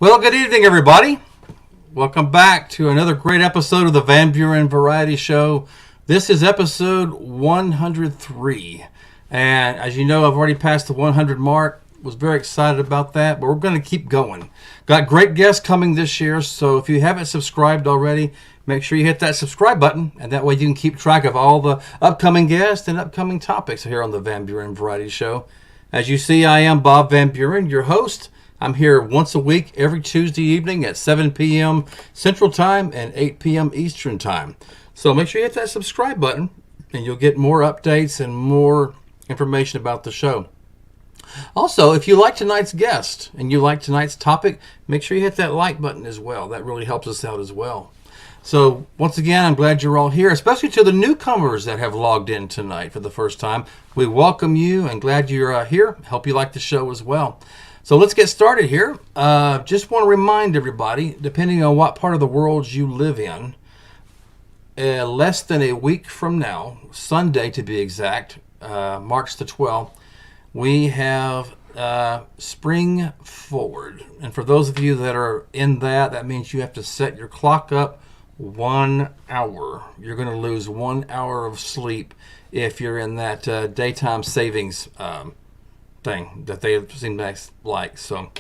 Well, good evening, everybody. Welcome back to another great episode of the Van Buren Variety Show. This is episode 103. And as you know, I've already passed the 100 mark. Was very excited about that, but we're going to keep going. Got great guests coming this year, so if you haven't subscribed already, make sure you hit that subscribe button, and that way you can keep track of all the upcoming guests and upcoming topics here on the Van Buren Variety Show. As you see, I am Bob Van Buren, your host. I'm here once a week, every Tuesday evening at 7 p.m. Central Time and 8 p.m. Eastern Time. So make sure you hit that subscribe button, and you'll get more updates and more information about the show. Also, if you like tonight's guest and you like tonight's topic, make sure you hit that like button as well. That really helps us out as well. So, once again, I'm glad you're all here, especially to the newcomers that have logged in tonight for the first time. We welcome you and glad you're here. Hope you like the show as well. So let's get started here. Just want to remind everybody, depending on what part of the world you live in, less than a week from now, Sunday to be exact, March the 12th, we have Spring Forward. And for those of you that are in that means you have to set your clock up 1 hour. You're going to lose 1 hour of sleep if you're in that daytime savings thing that they seem to like. So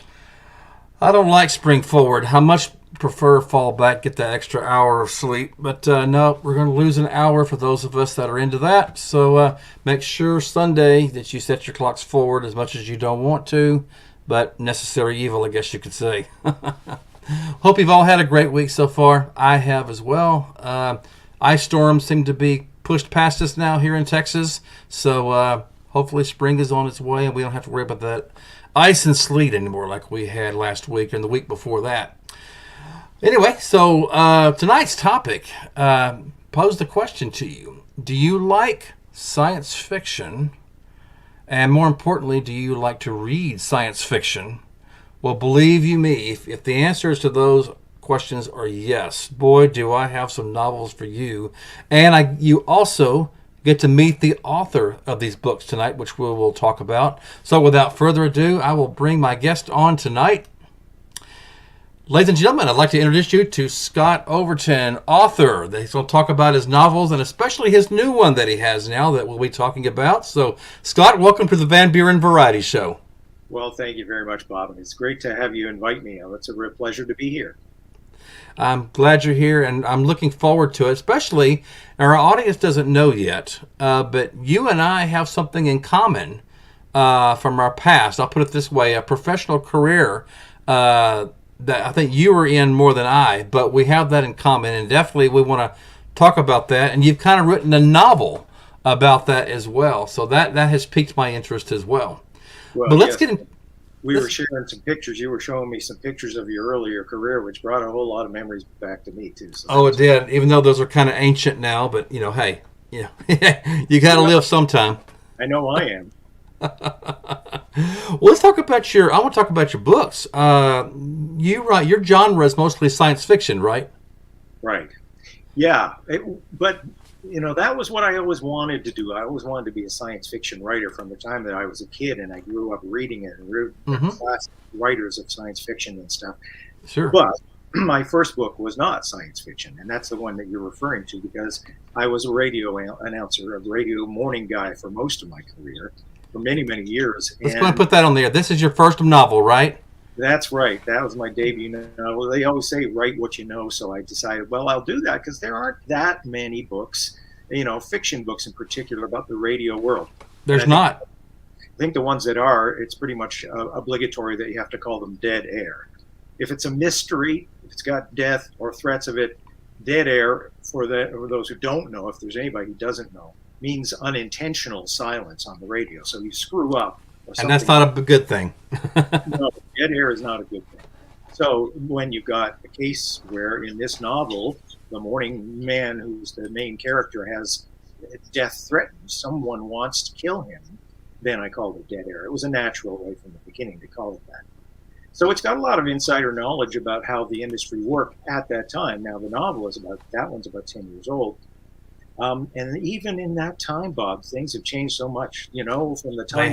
I don't like Spring Forward. I much prefer fall back, get that extra hour of sleep. But no, we're going to lose an hour for those of us that are into that. So make sure Sunday that you set your clocks forward as much as you don't want to, but necessary evil, I guess you could say. Hope you've all had a great week so far. I have as well. Ice storms seem to be pushed past us now here in Texas. So hopefully spring is on its way and we don't have to worry about that ice and sleet anymore like we had last week and the week before that. Anyway, so tonight's topic posed the question to you. Do you like science fiction? And more importantly, do you like to read science fiction? Well, believe you me, if the answers to those questions are yes, boy, do I have some novels for you. And you also get to meet the author of these books tonight, which we will talk about. So without further ado, I will bring my guest on tonight. Ladies and gentlemen, I'd like to introduce you to Scott Overton, author. He's going to talk about his novels and especially his new one that he has now that we'll be talking about. So, Scott, welcome to the Van Buren Variety Show. Well, thank you very much, Bob. It's great to have you invite me. It's a real pleasure to be here. I'm glad you're here, and I'm looking forward to it, especially our audience doesn't know yet, but you and I have something in common from our past. I'll put it this way, a professional career that I think you were in more than I, but we have that in common, and definitely we want to talk about that. And you've kind of written a novel about that as well, so that has piqued my interest as well. But let's get in. We were sharing some pictures. You were showing me some pictures of your earlier career, which brought a whole lot of memories back to me too. So it did, even though those are kind of ancient now, but hey, you got to live sometime. I know I am. Well, let's talk about I want to talk about your books. You write, your genre is mostly science fiction, right? Right. Yeah. But, that was what I always wanted to do. I always wanted to be a science fiction writer from the time that I was a kid, and I grew up reading it and reading classic writers of science fiction and stuff. Sure. But my first book was not science fiction, and that's the one that you're referring to, because I was a radio announcer, a radio morning guy for most of my career. For many, many years. Let's go and put that on there. This is your first novel, right? That's right. That was my debut novel. They always say, write what you know. So I decided, well, I'll do that because there aren't that many books, fiction books in particular, about the radio world. There's not. I think the ones that are, it's pretty much obligatory that you have to call them dead air. If it's a mystery, if it's got death or threats of it, dead air, for those who don't know, if there's anybody who doesn't know, means unintentional silence on the radio. So you screw up. And that's not a good thing. No, dead air is not a good thing. So when you got a case where in this novel, the morning man who's the main character has death threatened, someone wants to kill him, then I called it dead air. It was a natural way from the beginning to call it that. So it's got a lot of insider knowledge about how the industry worked at that time. Now the novel is that one's about 10 years old. And even in that time, Bob, things have changed so much, from the time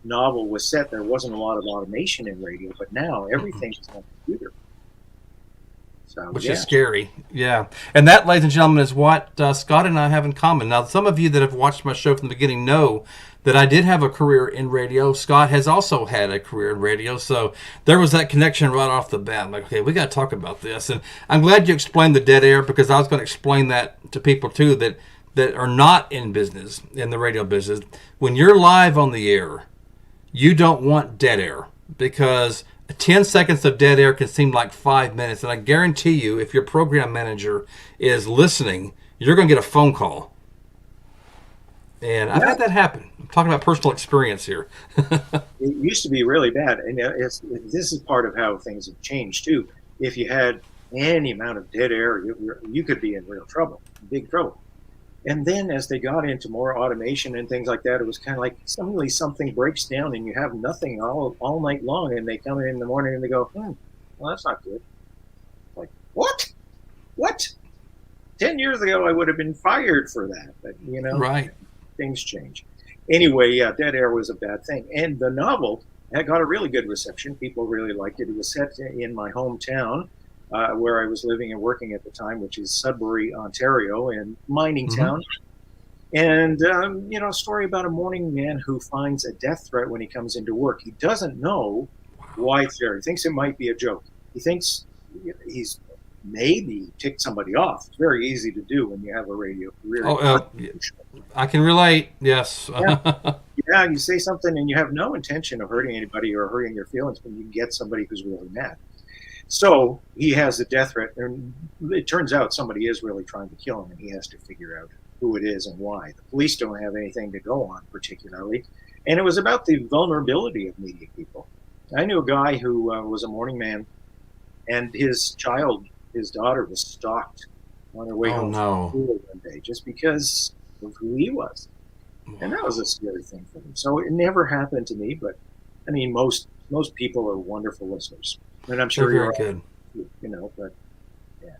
novel was set, there wasn't a lot of automation in radio, but now everything is on computer. So, Which is scary. Yeah. And that, ladies and gentlemen, is what Scott and I have in common. Now, some of you that have watched my show from the beginning know that I did have a career in radio. Scott has also had a career in radio. So there was that connection right off the bat. I'm like, okay, we got to talk about this. And I'm glad you explained the dead air, because I was going to explain that to people, too, that are not in business, in the radio business. When you're live on the air, you don't want dead air, because 10 seconds of dead air can seem like 5 minutes. And I guarantee you, if your program manager is listening, you're going to get a phone call. And I've had that happen. I'm talking about personal experience here. It used to be really bad. And this is part of how things have changed, too. If you had any amount of dead air, you could be in real trouble, big trouble. And then as they got into more automation and things like that, it was kind of like suddenly something breaks down and you have nothing all night long, and they come in the morning and they go, well, that's not good. Like, what? 10 years ago, I would have been fired for that. But, right. Things change. Anyway, yeah, dead air was a bad thing. And the novel had got a really good reception. People really liked it. It was set in my hometown, where I was living and working at the time, which is Sudbury, Ontario, and mining town. And, a story about a morning man who finds a death threat when he comes into work. He doesn't know why it's there. He thinks it might be a joke. He thinks he's maybe ticked somebody off. It's very easy to do when you have a radio career. I can relate, yes. Yeah, you say something and you have no intention of hurting anybody or hurting their feelings, but you get somebody who's really mad. So he has a death threat, and it turns out somebody is really trying to kill him, and he has to figure out who it is and why. The police don't have anything to go on particularly, and it was about the vulnerability of media people. I knew a guy who was a morning man, and his daughter, was stalked on her way home from school one day just because of who he was. And that was a scary thing for him. So it never happened to me, but I mean, most people are wonderful listeners. And I'm sure you're very good. But yeah.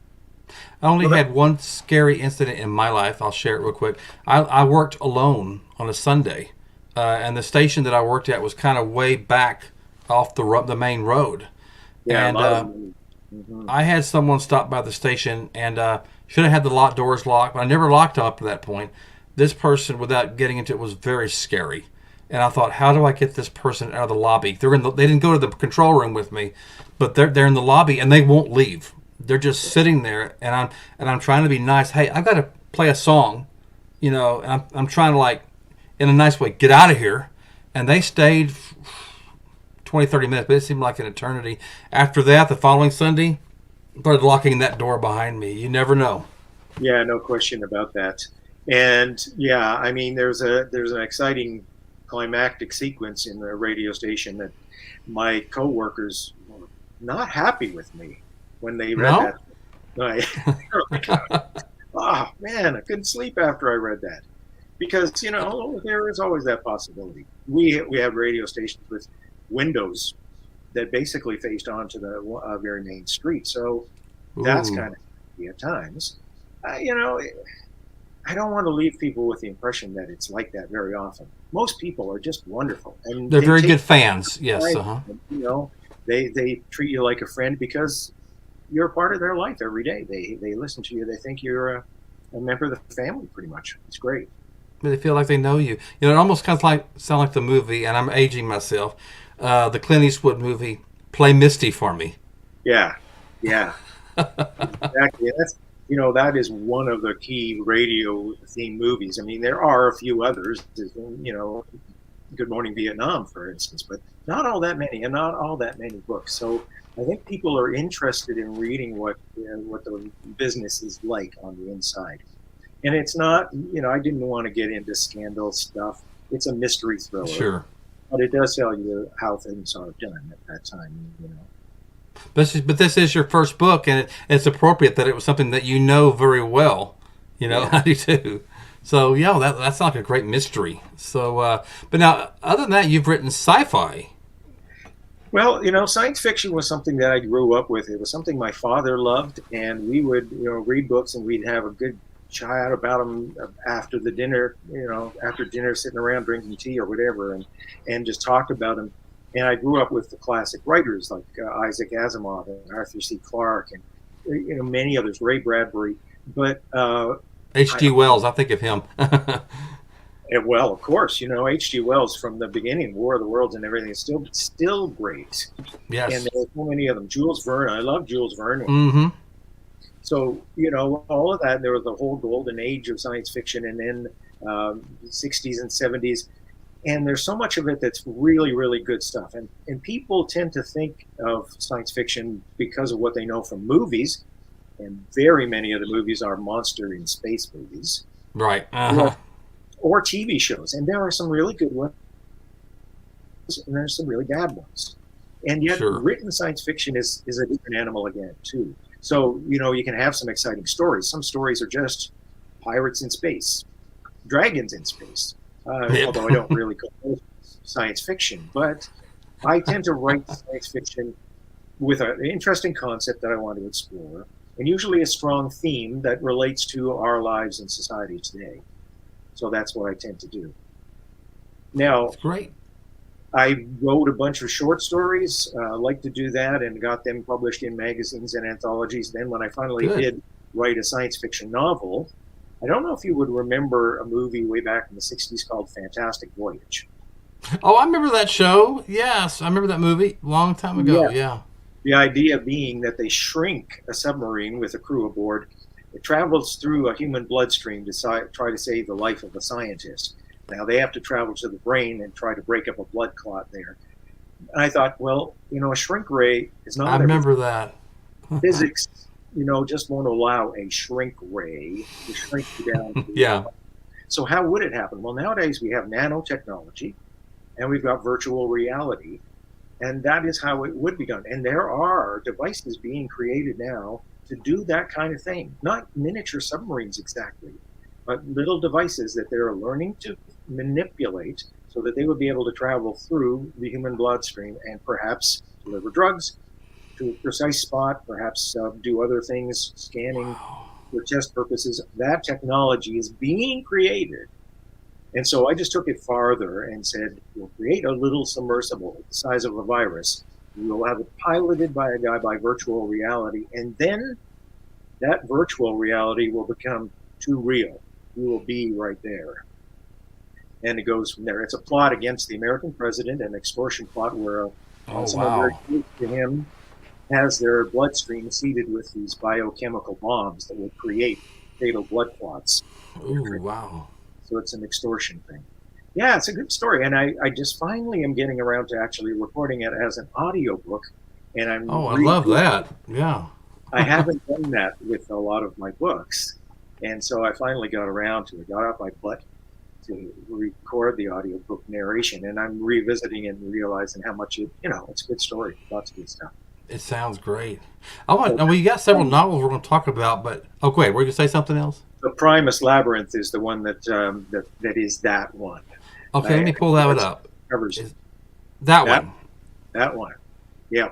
I only had one scary incident in my life. I'll share it real quick. I worked alone on a Sunday, and the station that I worked at was kind of way back off the main road. Yeah, and I had someone stop by the station, and should have had the doors locked, but I never locked them up to that point. This person, without getting into it, was very scary. And I thought, how do I get this person out of the lobby? They didn't go to the control room with me, but they're in the lobby and they won't leave. They're just sitting there, and I'm trying to be nice. Hey, I've got to play a song, and I'm trying to, like, in a nice way, get out of here. And they stayed 20, 30 minutes, but it seemed like an eternity. After that, the following Sunday, started locking that door behind me. You never know. Yeah, no question about that. And yeah, I mean, there's an exciting climactic sequence in the radio station that my coworkers were not happy with me when they read that. Oh man, I couldn't sleep after I read that, because there is always that possibility. We have radio stations with windows that basically faced onto the very main street, so that's kind of scary at times. I don't want to leave people with the impression that it's like that very often. Most people are just wonderful, and they're very good fans. Yes, they treat you like a friend because you're a part of their life every day. They listen to you. They think you're a member of the family, pretty much. It's great. But they feel like they know you. It almost kind of sound like the movie, and I'm aging myself. The Clint Eastwood movie, "Play Misty for Me." Yeah, exactly. That is one of the key radio themed movies. I mean, there are a few others, Good Morning Vietnam, for instance, but not all that many, and not all that many books. So I think people are interested in reading what the business is like on the inside. And it's not, I didn't want to get into scandal stuff. It's a mystery thriller. Sure. But it does tell you how things are done at that time, But this is your first book, and it's appropriate that it was something that you know very well. I do too. So, yeah, that's like a great mystery. So, but now, other than that, you've written sci-fi. Well, science fiction was something that I grew up with. It was something my father loved, and we would, read books, and we'd have a good chat about them after the dinner, after dinner, sitting around drinking tea or whatever, and just talk about them. And I grew up with the classic writers like Isaac Asimov and Arthur C. Clarke and many others, Ray Bradbury. But H.G. Wells, I think of him. well, of course, H.G. Wells from the beginning, War of the Worlds and everything, is still great. Yes. And there are so many of them. Jules Verne, I love Jules Verne. Mm-hmm. So, all of that, there was the whole golden age of science fiction, and then the 60s and 70s. And there's so much of it that's really, really good stuff. And people tend to think of science fiction because of what they know from movies. And very many of the movies are monster in space movies. Right. Uh-huh. Or TV shows. And there are some really good ones, and there's some really bad ones. And yet written science fiction is a different animal again, too. So, you can have some exciting stories. Some stories are just pirates in space, dragons in space. Although I don't really call those science fiction. But I tend to write science fiction with an interesting concept that I want to explore, and usually a strong theme that relates to our lives and society today. So that's what I tend to do. Now, that's great. I wrote a bunch of short stories, like to do that, and got them published in magazines and anthologies. Then when I finally did write a science fiction novel, I don't know if you would remember a movie way back in the 60s called Fantastic Voyage. Oh, I remember that show. Yes, I remember that movie a long time ago. Yeah. The idea being that they shrink a submarine with a crew aboard. It travels through a human bloodstream to try to save the life of a scientist. Now, they have to travel to the brain and try to break up a blood clot there. And I thought, well, a shrink ray is not... I remember that. Physics, just won't allow a shrink ray to shrink you down. Yeah. So how would it happen? Well, nowadays we have nanotechnology, and we've got virtual reality, and that is how it would be done. And there are devices being created now to do that kind of thing. Not miniature submarines exactly, but little devices that they're learning to manipulate so that they would be able to travel through the human bloodstream and perhaps deliver drugs to a precise spot, perhaps do other things, scanning for test purposes. That technology is being created. And so I just took it farther and said, we'll create a little submersible the size of a virus. We'll have it piloted by a guy by virtual reality. And then that virtual reality will become too real. We will be right there. And it goes from there. It's a plot against the American president, an extortion plot where someone very close to him has their bloodstream seeded with these biochemical bombs that will create fatal blood clots. Ooh, wow. So it's an extortion thing. Yeah, it's a good story. And I just finally am getting around to actually recording it as an audiobook. And I'm I love that. Yeah. I haven't done that with a lot of my books. And so I finally got around to it, got off my butt to record the audiobook narration. And I'm revisiting it and realizing how much it's a good story. Lots of good stuff. It sounds great. We got several novels we're going to talk about, but go ahead. Were you going to say something else? The Primus Labyrinth is the one that is that one. Okay, let me pull that up. Covers that one. That one. Yeah.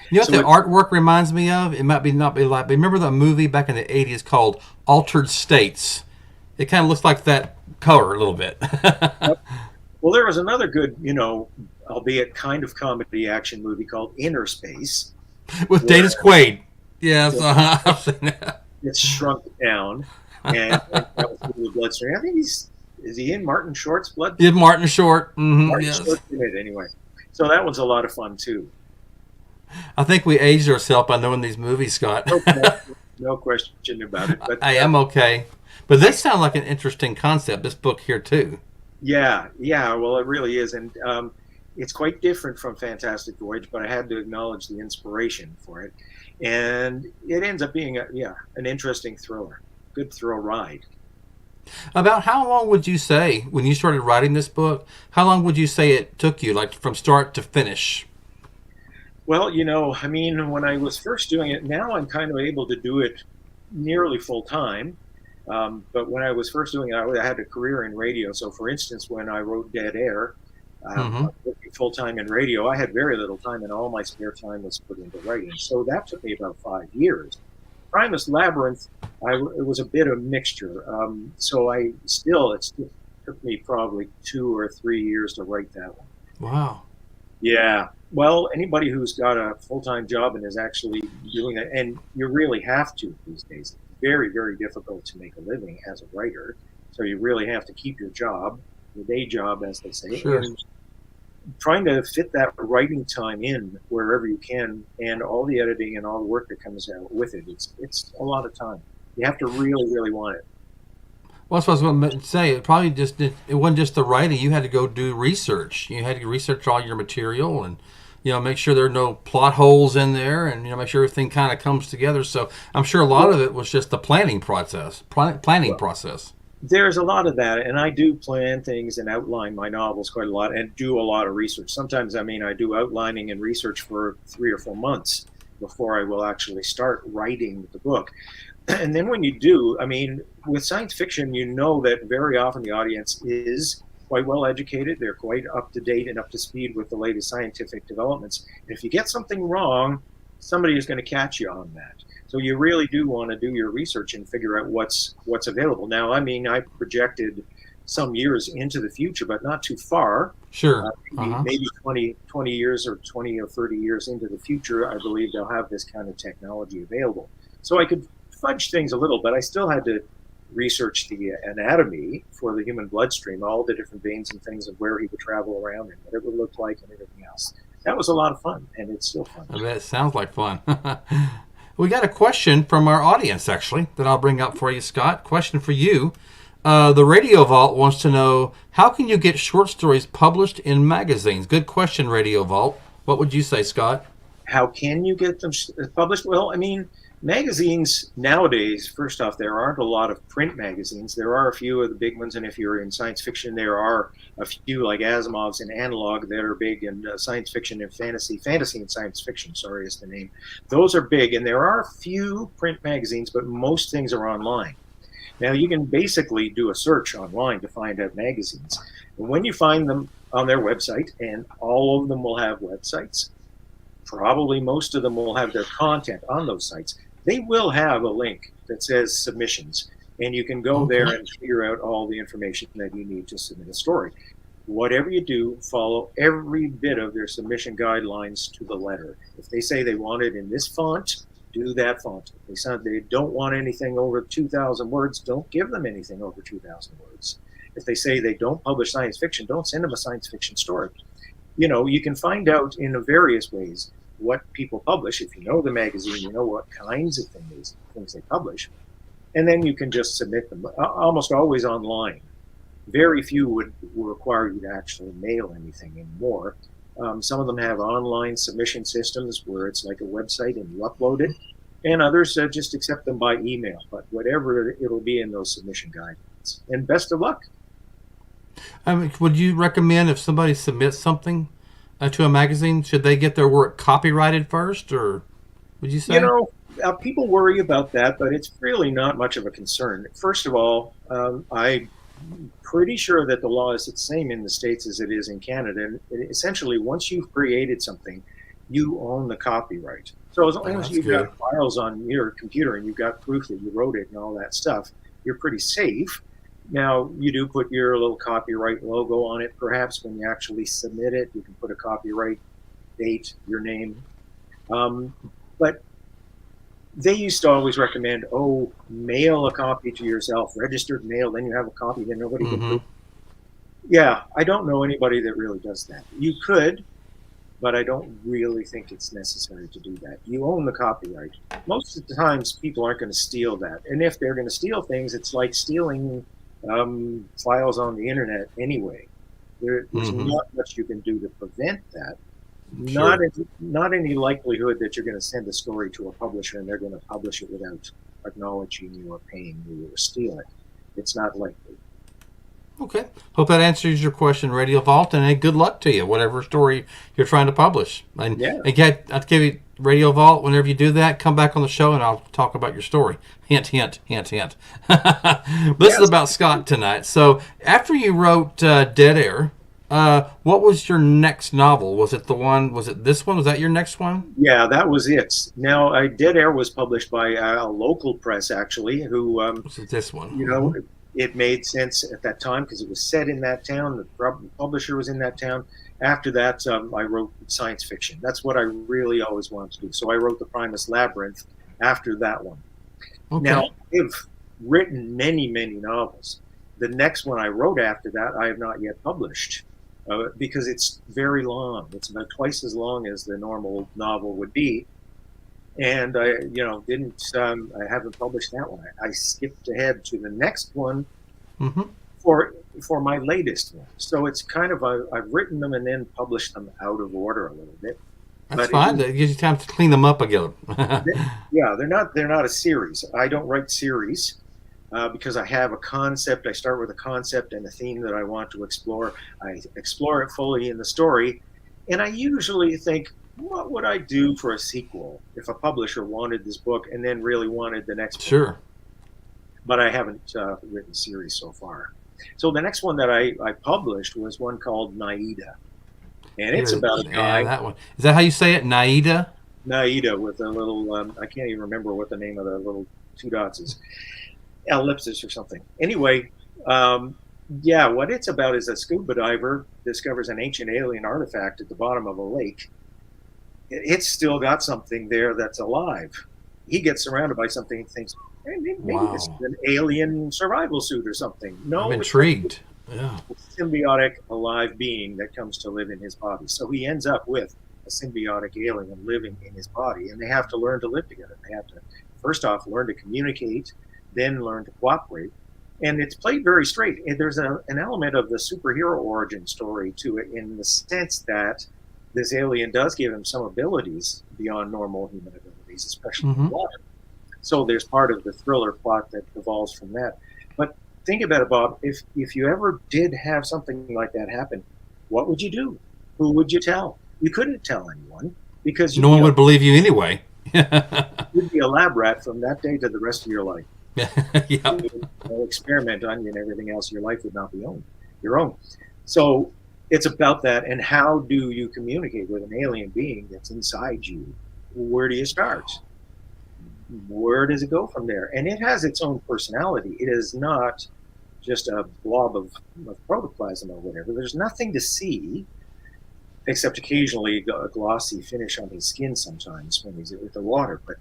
You know what the artwork reminds me of? It might not be like, but remember the movie back in the 80s called Altered States? It kind of looks like that color a little bit. Well, there was another good, albeit kind of comedy action movie called Inner Space. With Dennis Quaid. Yes, I've seen that. It's shrunk down. And that was the bloodstream. I think is he in Martin Short's blood? Yeah, Martin Short. Mm-hmm, Martin Short in it anyway. So that one's a lot of fun too. I think we aged ourselves by knowing these movies, Scott. No question about it. But I am okay. But this sounds like an interesting concept, this book here too. Yeah. Well, it really is. And it's quite different from Fantastic Voyage, but I had to acknowledge the inspiration for it. And it ends up being an interesting thriller. Good thrill ride. About how long would you say, when you started writing this book, how long would you say it took you, like from start to finish? Well, when I was first doing it, now I'm kind of able to do it nearly full time. But when I was first doing it, I had a career in radio. So, for instance, when I wrote Dead Air, working full time in radio, I had very little time, and all my spare time was put into writing. So that took me about 5 years. Primus Labyrinth, it was a bit of mixture. So it still took me probably 2 or 3 years to write that one. Wow. Yeah. Well, anybody who's got a full-time job and is actually doing it, and you really have to these days. It's very, very difficult to make a living as a writer. So you really have to keep your job, your day job, as they say. Sure. And trying to fit that writing time in wherever you can, and all the editing and all the work that comes out with it, it's a lot of time. You have to really, really want it. Well, that's what I was going to say. It probably it wasn't just the writing. You had to go do research. You had to research all your material and, make sure there are no plot holes in there and, make sure everything kind of comes together. So I'm sure a lot of it was just the planning process. There's a lot of that, and I do plan things and outline my novels quite a lot and do a lot of research. Sometimes, I do outlining and research for 3 or 4 months before I will actually start writing the book. And then when you do, with science fiction, that very often the audience is quite well educated. They're quite up to date and up to speed with the latest scientific developments. And if you get something wrong, somebody is going to catch you on that. So you really do want to do your research and figure out what's available. Now, I projected some years into the future, but not too far. Sure. Maybe 20 years or 20 or 30 years into the future, I believe they'll have this kind of technology available. So I could fudge things a little, but I still had to research the anatomy for the human bloodstream, all the different veins and things, and where he would travel around and what it would look like and everything else. That was a lot of fun, and it's still fun. I bet it sounds like fun. We got a question from our audience, actually, that I'll bring up for you, Scott. Question for you. The Radio Vault wants to know, how can you get short stories published in magazines? Good question, Radio Vault. What would you say, Scott? How can you get them published? Well, magazines nowadays, first off, there aren't a lot of print magazines. There are a few of the big ones, and if you're in science fiction, there are a few like Asimov's and Analog that are big in science fiction and fantasy and science fiction, sorry, is the name. Those are big, and there are a few print magazines, but most things are online. Now, you can basically do a search online to find out magazines. And when you find them on their website, and all of them will have websites, probably most of them will have their content on those sites. They will have a link that says submissions, and you can go there and figure out all the information that you need to submit a story. Whatever you do, follow every bit of their submission guidelines to the letter. If they say they want it in this font, do that font. If they say they don't want anything over 2,000 words, don't give them anything over 2,000 words. If they say they don't publish science fiction, don't send them a science fiction story. You can find out in various ways what people publish. If you know the magazine, you know what kinds of things they publish, and then you can just submit them, almost always online. Very few would require you to actually mail anything anymore. Some of them have online submission systems where it's like a website and you upload it, and others just accept them by email, but whatever it'll be in those submission guidelines. And best of luck. Would you recommend if somebody submits something to a magazine, should they get their work copyrighted first, or would you say? People worry about that, but it's really not much of a concern. First of all, I'm pretty sure that the law is the same in the States as it is in Canada. And essentially, once you've created something, you own the copyright. So as long as you've got files on your computer and you've got proof that you wrote it and all that stuff, you're pretty safe. Now, you do put your little copyright logo on it, perhaps, when you actually submit it. You can put a copyright date, your name. But they used to always recommend, mail a copy to yourself, registered mail, then you have a copy that nobody can prove. Yeah, I don't know anybody that really does that. You could, but I don't really think it's necessary to do that. You own the copyright. Most of the times, people aren't going to steal that. And if they're going to steal things, it's like stealing files on the internet anyway. There's not much you can do to prevent that. Sure. Not any likelihood that you're going to send a story to a publisher and they're going to publish it without acknowledging you or paying you or steal it. It's not likely. Okay. Hope that answers your question, Radio Vault, and good luck to you, whatever story you're trying to publish. And again, I'll give you Radio Vault, whenever you do that, come back on the show and I'll talk about your story. Hint, hint, hint, hint. This is about Scott tonight. So after you wrote Dead Air, What was your next novel? Was it this one? Was that your next one? Yeah, that was it. Now, Dead Air was published by a local press, actually, who, Was it this one? you know, it made sense at that time because it was set in that town. The publisher was in that town. After that, I wrote science fiction. That's what I really always wanted to do. So I wrote The Primus Labyrinth after that one. Okay. Now, I've written many, many novels. The next one I wrote after that, I have not yet published because it's very long. It's about twice as long as the normal novel would be. And I, I haven't published that one. I skipped ahead to the next one for my latest one. So it's kind of I've written them and then published them out of order a little bit. That's fine. It gives you time to clean them up again. Yeah, they're not a series. I don't write series because I have a concept. I start with a concept and a theme that I want to explore. I explore it fully in the story, and I usually think, what would I do for a sequel if a publisher wanted this book and then really wanted the next book? Sure. But I haven't written series so far. So the next one that I published was one called Naïda. And it's about a guy. That one. Is that how you say it? Naïda? Naïda with a little, I can't even remember what the name of the little two dots is. Ellipsis or something. Anyway, what it's about is a scuba diver discovers an ancient alien artifact at the bottom of a lake. It's still got something there that's alive. He gets surrounded by something and thinks, hey, maybe it's an alien survival suit or something. No, I'm intrigued. Yeah. A symbiotic alive being that comes to live in his body. So he ends up with a symbiotic alien living in his body, and they have to learn to live together. They have to, first off, learn to communicate, then learn to cooperate. And it's played very straight. And there's an element of the superhero origin story to it in the sense that this alien does give him some abilities beyond normal human abilities, especially in water. So there's part of the thriller plot that evolves from that. But think about it, Bob. If you ever did have something like that happen, what would you do? Who would you tell? You couldn't tell anyone because no one would believe you anyway. You'd be a lab rat from that day to the rest of your life. Yeah. They'll experiment on you and everything else. Your life would not be your own. So it's about that. And how do you communicate with an alien being that's inside you? Where do you start? Where does it go from there? And it has its own personality. It is not just a blob of protoplasm or whatever. There's nothing to see except occasionally a glossy finish on his skin sometimes when he's with the water. But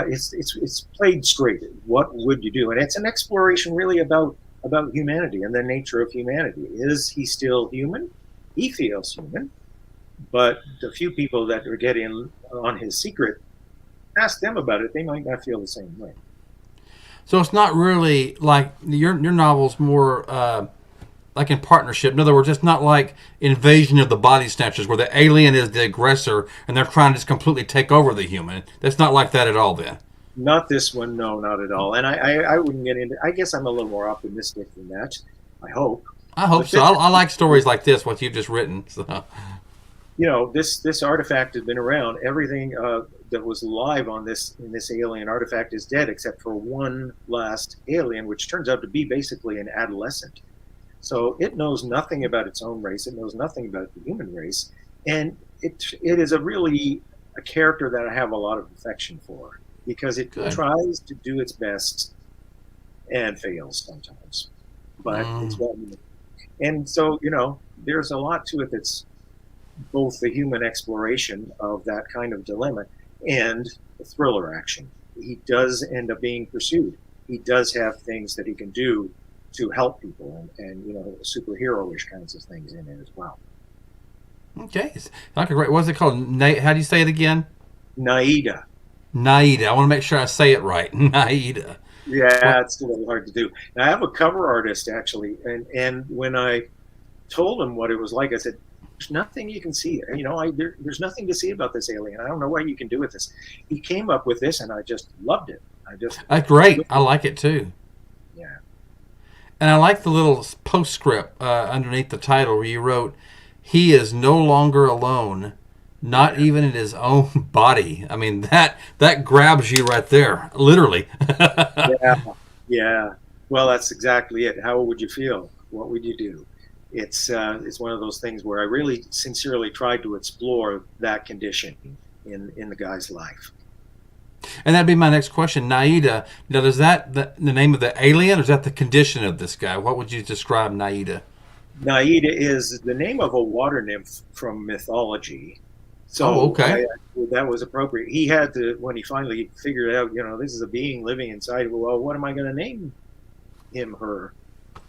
it's played straight. What would you do? And it's an exploration really about humanity and the nature of humanity. Is he still human? He feels human. But the few people that are getting on his secret, ask them about it. They might not feel the same way. So it's not really like your novel's more like in partnership. In other words, it's not like Invasion of the Body Snatchers where the alien is the aggressor and they're trying to just completely take over the human. That's not like that at all then. Not this one, no, not at all. And I wouldn't get into. I guess I'm a little more optimistic than that. I hope. So. I like stories like this, what you've just written. So. You know, this artifact has been around. Everything that was alive in this alien artifact is dead, except for one last alien, which turns out to be basically an adolescent. So it knows nothing about its own race. It knows nothing about the human race, and it is a character that I have a lot of affection for because it tries to do its best and fails sometimes, but it's well made. And so there's a lot to it that's both the human exploration of that kind of dilemma and the thriller action. He does end up being pursued. He does have things that he can do to help people and superhero-ish kinds of things in it as well. Okay. What's it called? How do you say it again? Naïda. Naïda. I want to make sure I say it right. Naïda. Yeah, it's a little hard to do. Now, I have a cover artist, actually, and when I told him what it was like, I said, there's nothing you can see. There's nothing to see about this alien. I don't know what you can do with this. He came up with this, and I just loved it. That's great. I like it, too. Yeah. And I like the little postscript underneath the title where you wrote, "He is no longer alone, not even in his own body." I mean, that grabs you right there, literally. Yeah. Well, that's exactly it. How would you feel? What would you do? it's one of those things where I really sincerely tried to explore that condition in the guy's life. And that'd be my next question. Naïda, now is that the name of the alien, or is that the condition of this guy? What would you describe Naïda? Naïda is the name of a water nymph from mythology. Oh, So okay. that was appropriate. He had to, when he finally figured out, this is a being living inside, well, what am I going to name him, her?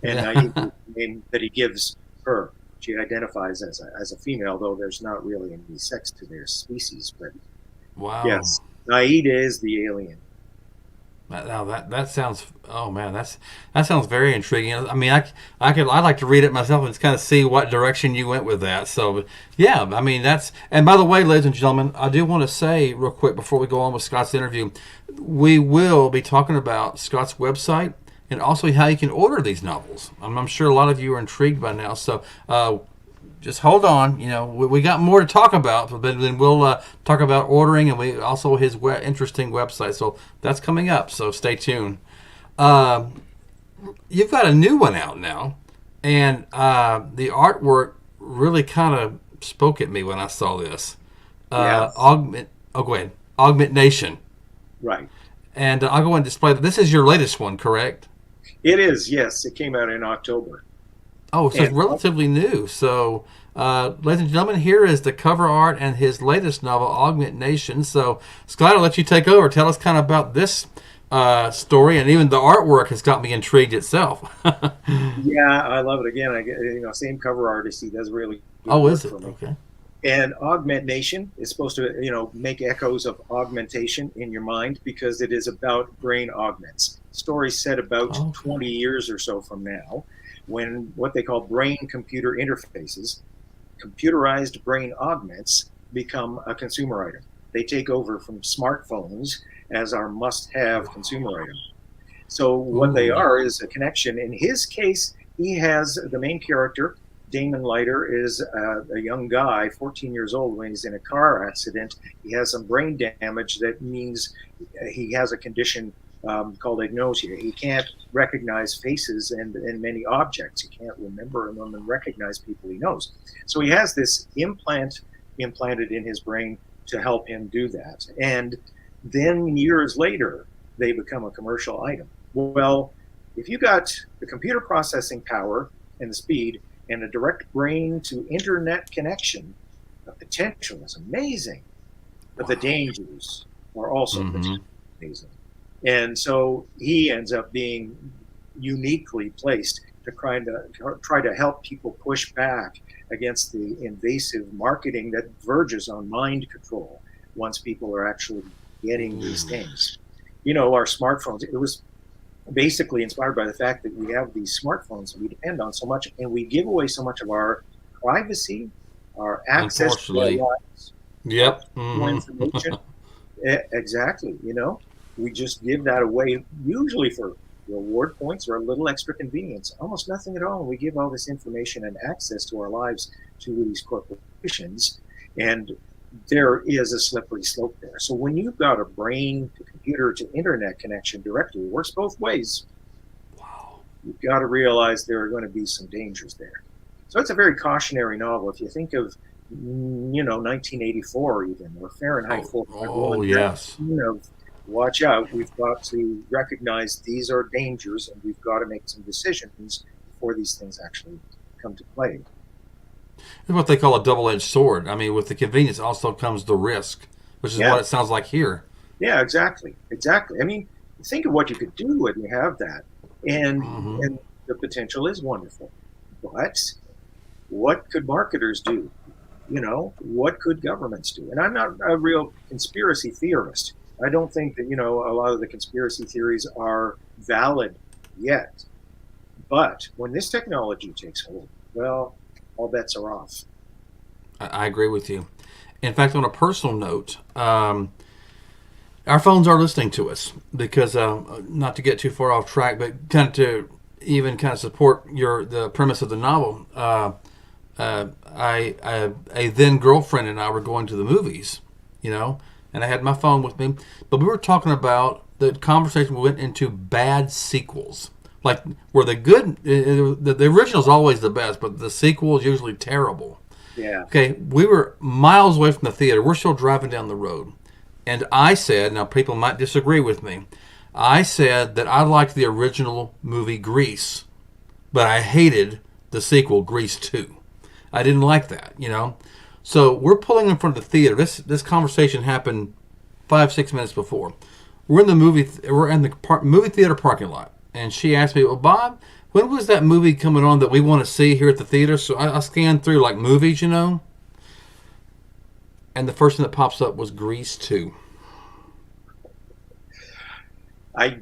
And Naïda is the name that he gives her. She identifies as a female, though there's not really any sex to their species. But Wow. yes, Naïda is the alien. Now that sounds, oh man, that sounds very intriguing. I mean, I'd like to read it myself and just kind of see what direction you went with that. So yeah, I mean that's, and by the way, ladies and gentlemen, I do want to say real quick before we go on with Scott's interview, we will be talking about Scott's website and also how you can order these novels. I'm sure a lot of you are intrigued by now. So just hold on. We got more to talk about, but then we'll talk about ordering, and we also his interesting website. So that's coming up. So stay tuned. You've got a new one out now, and the artwork really kind of spoke at me when I saw this. Yes. Augment. Oh, go ahead. Augment Nation. Right. And I'll go ahead and display that. This is your latest one, correct? It is, yes. It came out in October. Oh, so it's relatively new. So, ladies and gentlemen, here is the cover art and his latest novel, Augment Nation. So, Scott, I'll let you take over. Tell us kind of about this story, and even the artwork has got me intrigued itself. Yeah, I love it. Again, I get same cover artist. He does really good Oh, work is it? for me. Okay. And Augment Nation is supposed to make echoes of augmentation in your mind, because it is about brain augments. Story set about 20 years or so from now, when what they call brain-computer interfaces, computerized brain augments, become a consumer item. They take over from smartphones as our must-have consumer item. So what they are is a connection. In his case, he has the main character, Damon Leiter, is a young guy, 14 years old, when he's in a car accident. He has some brain damage that means he has a condition called agnosia. He can't recognize faces and many objects. He can't remember them and recognize people he knows. So he has this implant implanted in his brain to help him do that. And then years later, they become a commercial item. Well, if you got the computer processing power and the speed and a direct brain to internet connection, the potential is amazing, but the dangers are also amazing. And so he ends up being uniquely placed to try to help people push back against the invasive marketing that verges on mind control once people are actually getting these things. Our smartphones, it was basically inspired by the fact that we have these smartphones that we depend on so much, and we give away so much of our privacy, our access to our lives. Yep. More information. Exactly. We just give that away, usually for reward points or a little extra convenience, almost nothing at all. We give all this information and access to our lives to these corporations, and there is a slippery slope there. So when you've got a brain to computer to internet connection directly, it works both ways. Wow. You've got to realize there are going to be some dangers there. So it's a very cautionary novel. If you think of 1984 even, or Fahrenheit 451. Oh, yes. Watch out. We've got to recognize these are dangers, and we've got to make some decisions before these things actually come to play. It's what they call a double-edged sword. I mean, with the convenience also comes the risk, which is what it sounds like here. Yeah, exactly. I mean, think of what you could do when you have that, and the potential is wonderful. But what could marketers do? What could governments do? And I'm not a real conspiracy theorist. I don't think that, a lot of the conspiracy theories are valid yet. But when this technology takes hold, well, all bets are off. I agree with you. In fact, on a personal note, our phones are listening to us because, not to get too far off track, but kind of to even kind of support the premise of the novel. A then girlfriend and I were going to the movies, and I had my phone with me, but we were talking about the conversation we went into bad sequels. Like, where the good, the original is always the best, but the sequel is usually terrible. Yeah. Okay, we were miles away from the theater. We're still driving down the road. And I said, now people might disagree with me, I said that I liked the original movie Grease, but I hated the sequel, Grease 2. I didn't like that, you know? So we're pulling in front of the theater. This conversation happened 5-6 minutes before. We're in the movie movie theater parking lot. And she asked me, well, Bob, when was that movie coming on that we want to see here at the theater? So I scanned through like movies, you know? And the first thing that pops up was Grease 2. I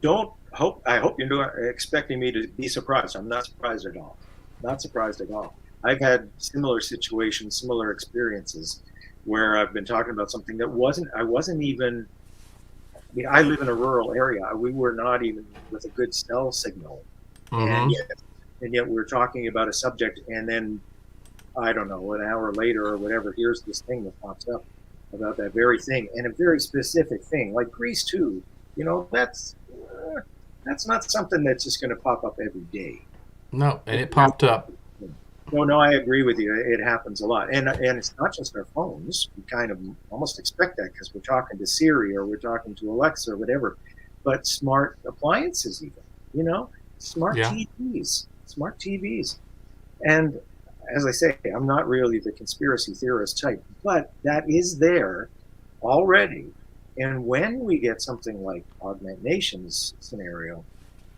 hope you're not expecting me to be surprised. I'm not surprised at all. Not surprised at all. I've had similar situations, similar experiences where I've been talking about something that I wasn't even, I mean, I live in a rural area. We were not even with a good cell signal. Mm-hmm. And yet we're talking about a subject, and then, I don't know, an hour later or whatever, here's this thing that pops up about that very thing, and a very specific thing, like Grease 2. You know, that's not something that's just going to pop up every day. No, and it popped up. No, I agree with you. It happens a lot, and it's not just our phones. We kind of almost expect that because we're talking to Siri or we're talking to Alexa or whatever. But smart appliances, even, you know, smart TVs, and as I say, I'm not really the conspiracy theorist type, but that is there already. And when we get something like Augment Nation's scenario,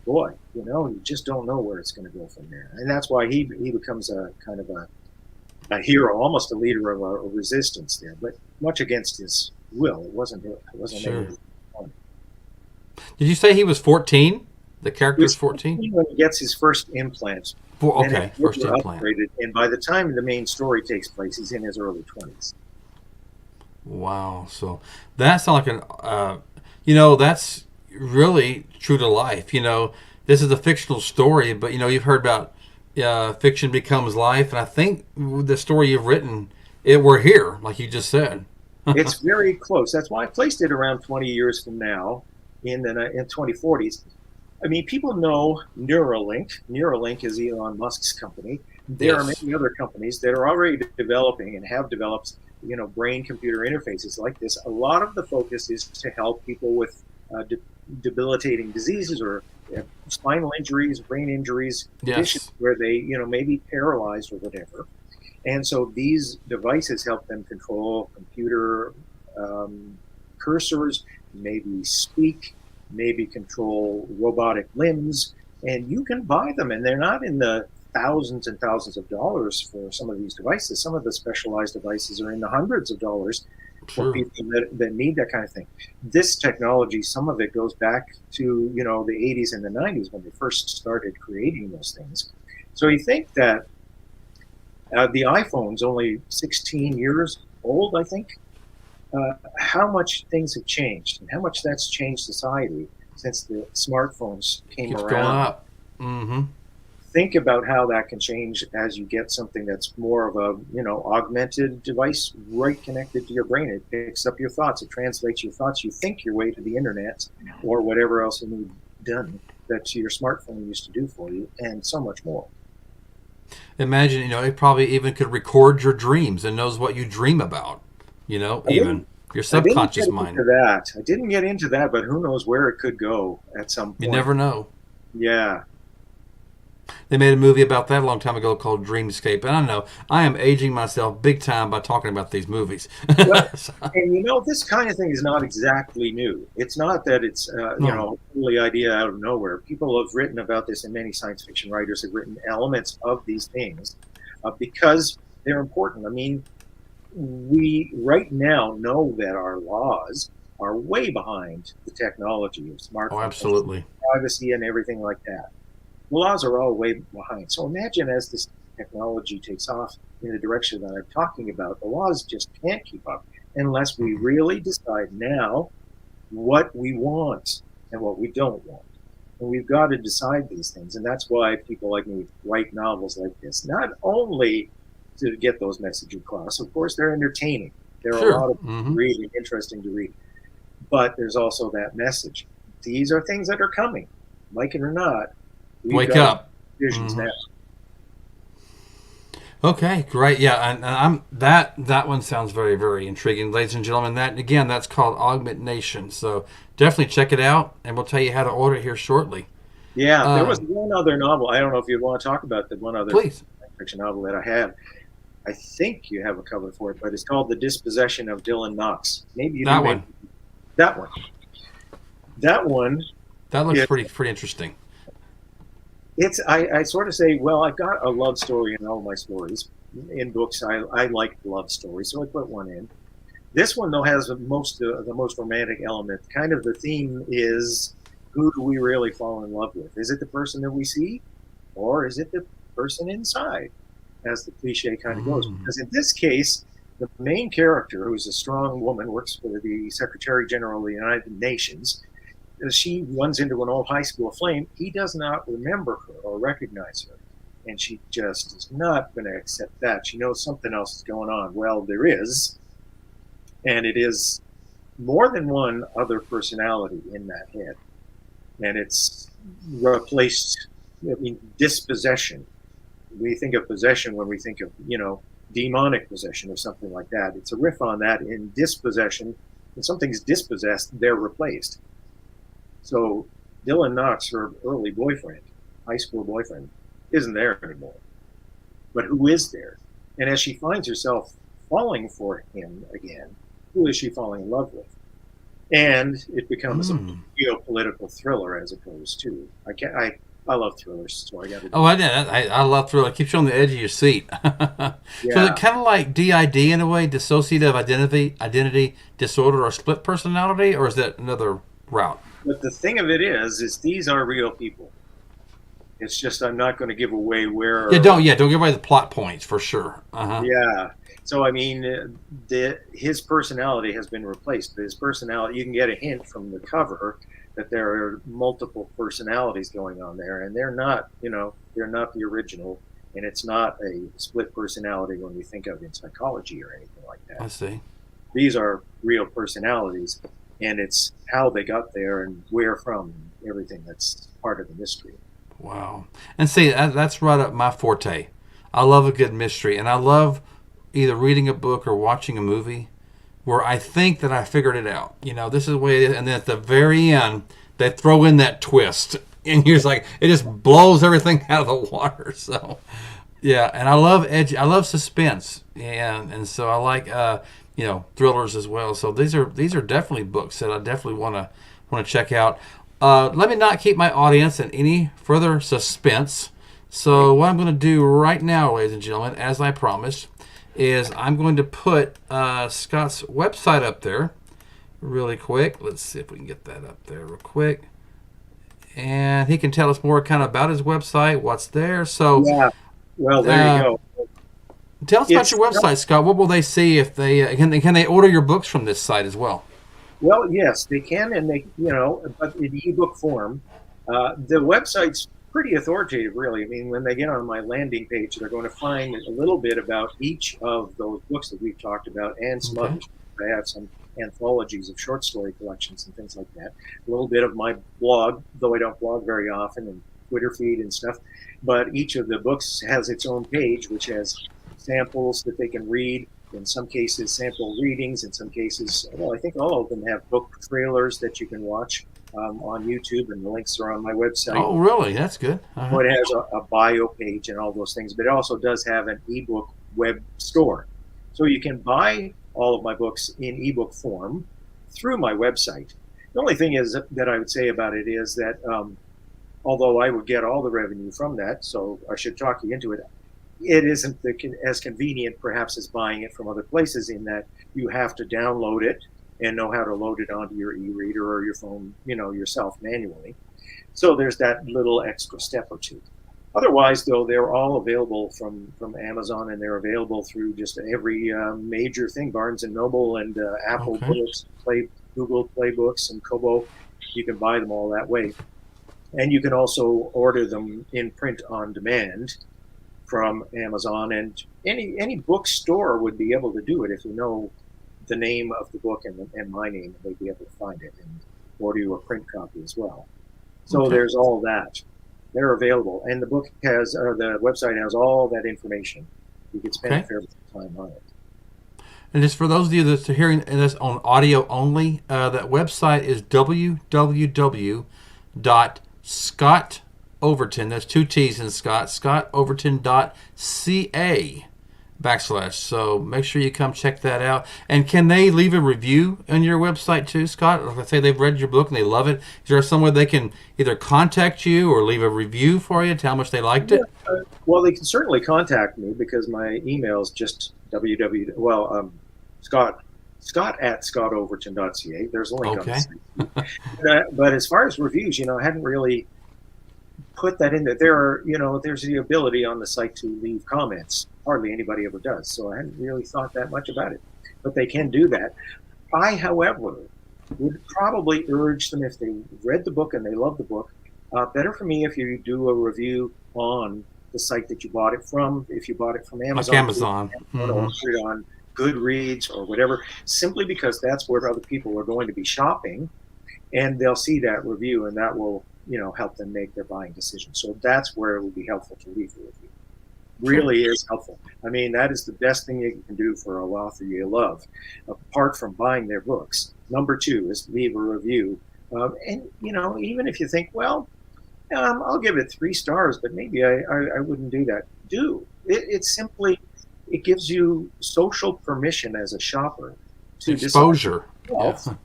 boy, you know, you just don't know where it's going to go from there. And that's why he becomes a kind of a hero, almost a leader of a resistance there, but much against his will. It wasn't Sure. Did you say he was 14? The character is 14? When he gets his first implant. Okay, first implant. And by the time the main story takes place, he's in his early 20s. Wow. So that sounds like you know, that's really true to life. You know, this is a fictional story, but, you know, you've heard about fiction becomes life. And I think the story you've written, we're here, like you just said. It's very close. That's why I placed it around 20 years from now in 2040s. I mean, people know Neuralink. Neuralink is Elon Musk's company. There are many other companies that are already developing and have developed, you know, brain-computer interfaces like this. A lot of the focus is to help people with debilitating diseases or spinal injuries, brain injuries, conditions where they, you know, may be paralyzed or whatever. And so these devices help them control computer cursors, maybe speak, maybe control robotic limbs, and you can buy them, and they're not in the thousands and thousands of dollars for some of these devices. Some of the specialized devices are in the hundreds of dollars for people that need that kind of thing. This technology, some of it goes back to, you know, the 80s and the 90s when they first started creating those things. So you think that the iPhone's only 16 years old, I think. How much things have changed and how much that's changed society since the smartphones came around. Going up. Mm-hmm. Think about how that can change as you get something that's more of a, you know, augmented device right connected to your brain. It picks up your thoughts. It translates your thoughts. You think your way to the internet or whatever else you need done that your smartphone used to do for you, and so much more. Imagine, you know, it probably even could record your dreams and knows what you dream about. You know, even your subconscious mind. I didn't get into that, but who knows where it could go at some point. You never know. Yeah. They made a movie about that a long time ago called Dreamscape. And I know I am aging myself big time by talking about these movies. Well, and you know, this kind of thing is not exactly new. It's not that it's, you know, a totally idea out of nowhere. People have written about this, and many science fiction writers have written elements of these things because they're important. I mean, we right now know that our laws are way behind the technology of smartphones, absolutely, privacy and everything like that. The laws are all way behind. So imagine as this technology takes off in the direction that I'm talking about, the laws just can't keep up unless we really decide now what we want and what we don't want. And we've got to decide these things. And that's why people like me write novels like this, not only to get those messages across. Of course, they're entertaining. There are a lot of really interesting to read. But there's also that message. These are things that are coming, like it or not. We've Wake got up. visions now. Okay, great. Yeah, and I'm that one sounds very, very intriguing, ladies and gentlemen. That's called Augment Nation. So definitely check it out, and we'll tell you how to order it here shortly. Yeah, there was one other novel. I don't know if you want to talk about the one other Please. fiction novel that I have. I think you have a cover for it, but it's called The Dispossession of Dylan Knox. Maybe you That do. one. That one. That one. That looks pretty interesting. I sort of say, well, I've got a love story in all my stories. In books, I like love stories, so I put one in. This one, though, has the most romantic element. Kind of the theme is, who do we really fall in love with? Is it the person that we see, or is it the person inside, as the cliche kind of goes? Because in this case, the main character, who's a strong woman, works for the Secretary General of the United Nations. As she runs into an old high school flame, he does not remember her or recognize her. And she just is not going to accept that. She knows something else is going on. Well, there is. And it is more than one other personality in that head. And it's replaced, dispossession. We think of possession when we think of, demonic possession or something like that. It's a riff on that. In dispossession, when something's dispossessed, they're replaced. So Dylan Knox, her early boyfriend, high school boyfriend, isn't there anymore. But who is there? And as she finds herself falling for him again, who is she falling in love with? And it becomes a geopolitical thriller as opposed to. I love thrillers, so I got to. Oh, I love thriller. It keeps you on the edge of your seat. Yeah. So is it kind of like DID in a way, dissociative identity disorder, or split personality, or is that another route? But the thing of it is these are real people. It's just I'm not going to give away where. Don't give away the plot points for sure. Yeah. So I mean, his personality has been replaced. His personality, you can get a hint from the cover that there are multiple personalities going on there, and they're not the original, and it's not a split personality when we think of in psychology or anything like that. I see. These are real personalities. And it's how they got there and where from, and everything that's part of the mystery. Wow. And see, that's right up my forte. I love a good mystery, and I love either reading a book or watching a movie where I think that I figured it out. This is the way it is. And then at the very end, they throw in that twist. And you're just like, it just blows everything out of the water. So, yeah. And I love I love suspense. And so I like... thrillers as well. So these are definitely books that I definitely want to check out. Let me not keep my audience in any further suspense. So what I'm going to do right now, ladies and gentlemen, as I promised, is I'm going to put Scott's website up there really quick. Let's see if we can get that up there real quick. And he can tell us more kind of about his website, what's there. So yeah. Well, there you go. Tell us about your website, Scott. What will they see if they can they order your books from this site as well? Well, yes, they can, and they but in ebook form. The website's pretty authoritative, really. I mean, when they get on my landing page, they're going to find a little bit about each of those books that we've talked about, and some others. I have some anthologies of short story collections and things like that. A little bit of my blog, though I don't blog very often, and Twitter feed and stuff. But each of the books has its own page, which has samples that they can read. In some cases, sample readings. In some cases, I think all of them have book trailers that you can watch on YouTube, and the links are on my website. Oh, really? That's good. So it has a bio page and all those things, but it also does have an ebook web store. So you can buy all of my books in ebook form through my website. The only thing is that I would say about it is that although I would get all the revenue from that, so I should talk you into it, it isn't as convenient perhaps as buying it from other places, in that you have to download it and know how to load it onto your e-reader or your phone, yourself manually. So there's that little extra step or two. Otherwise, though, they're all available from Amazon, and they're available through just every major thing, Barnes & Noble and Apple Books, Google Play Books, and Kobo. You can buy them all that way. And you can also order them in print on demand from Amazon, and any bookstore would be able to do it if you know the name of the book and my name, and they'd be able to find it and order you a print copy as well. So there's all that. they're available. And the book has, or the website has all that information. You could spend a fair bit of time on it. And just for those of you that's hearing this on audio only, that website is www.scottoverton, there's two T's in Scott, scottoverton.ca / So make sure you come check that out. And can they leave a review on your website too, Scott? Like I say, they've read your book and they love it. Is there somewhere they can either contact you or leave a review for you, tell how much they liked it? Well, they can certainly contact me because my email is just Scott at scottoverton.ca. There's a link on the site. But as far as reviews, I hadn't really put that in there. There's the ability on the site to leave comments. Hardly anybody ever does, so I hadn't really thought that much about it. But they can do that. I, however, would probably urge them, if they read the book and they love the book, better for me if you do a review on the site that you bought it from. If you bought it from Amazon, like Amazon. Or put it on Goodreads or whatever, simply because that's where other people are going to be shopping, and they'll see that review, and that will help them make their buying decision. So that's where it would be helpful to leave a review. Really is helpful. I mean, that is the best thing you can do for a author you love, apart from buying their books. Number 2 is leave a review. And even if you think, well, I'll give it 3 stars, but maybe I wouldn't do that. It's simply, it gives you social permission as a shopper to exposure. Decide,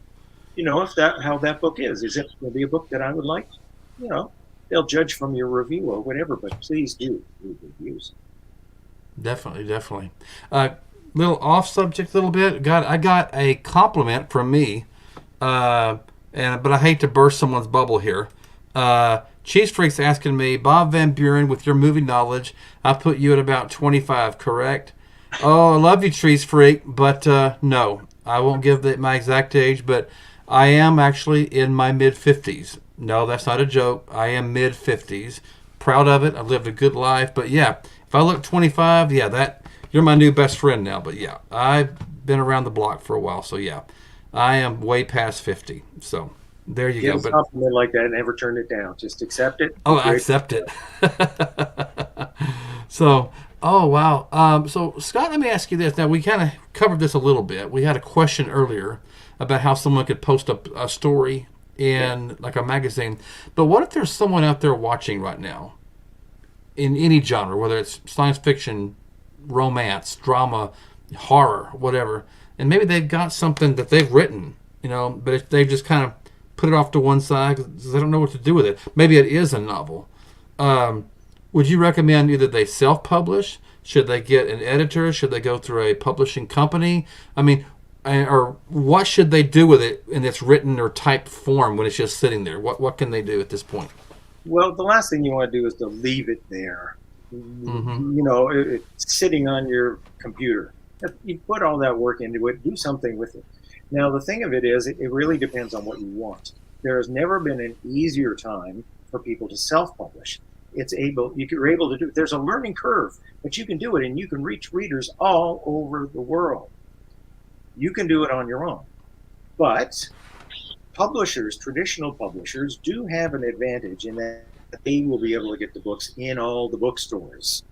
how that book is. Is it going to be a book that I would like? They'll judge from your review or whatever, but please do read reviews. Definitely. Little off subject, a little bit. I got a compliment from me, but I hate to burst someone's bubble here. Cheese Freak's asking me, Bob Van Buren, with your movie knowledge, I put you at about 25, correct? Oh, I love you, Cheese Freak, but no, I won't give my exact age, but I am actually in my mid-50s. No, that's not a joke. I am mid-50s. Proud of it. I've lived a good life. But yeah, if I look 25, you're my new best friend now. But yeah, I've been around the block for a while. So yeah, I am way past 50. So there you go. Get a compliment like that and never turn it down. Just accept it. Oh, I accept it. So, oh, wow. So, Scott, let me ask you this. Now, we kind of covered this a little bit. We had a question earlier about how someone could post a story in like a magazine. But what if there's someone out there watching right now in any genre, whether it's science fiction, romance, drama, horror, whatever, and maybe they've got something that they've written, but they've just kind of put it off to one side because they don't know what to do with it. Maybe it is a novel. Would you recommend either they self-publish? Should they get an editor? Should they go through a publishing company? I mean, or what should they do with it in its written or typed form when it's just sitting there? What can they do at this point? Well, the last thing you want to do is to leave it there, it's sitting on your computer. You put all that work into it, do something with it. Now, the thing of it is, it really depends on what you want. There has never been an easier time for people to self-publish. You're able to do it. There's a learning curve, but you can do it, and you can reach readers all over the world. You can do it on your own. But traditional publishers, do have an advantage in that they will be able to get the books in all the bookstores.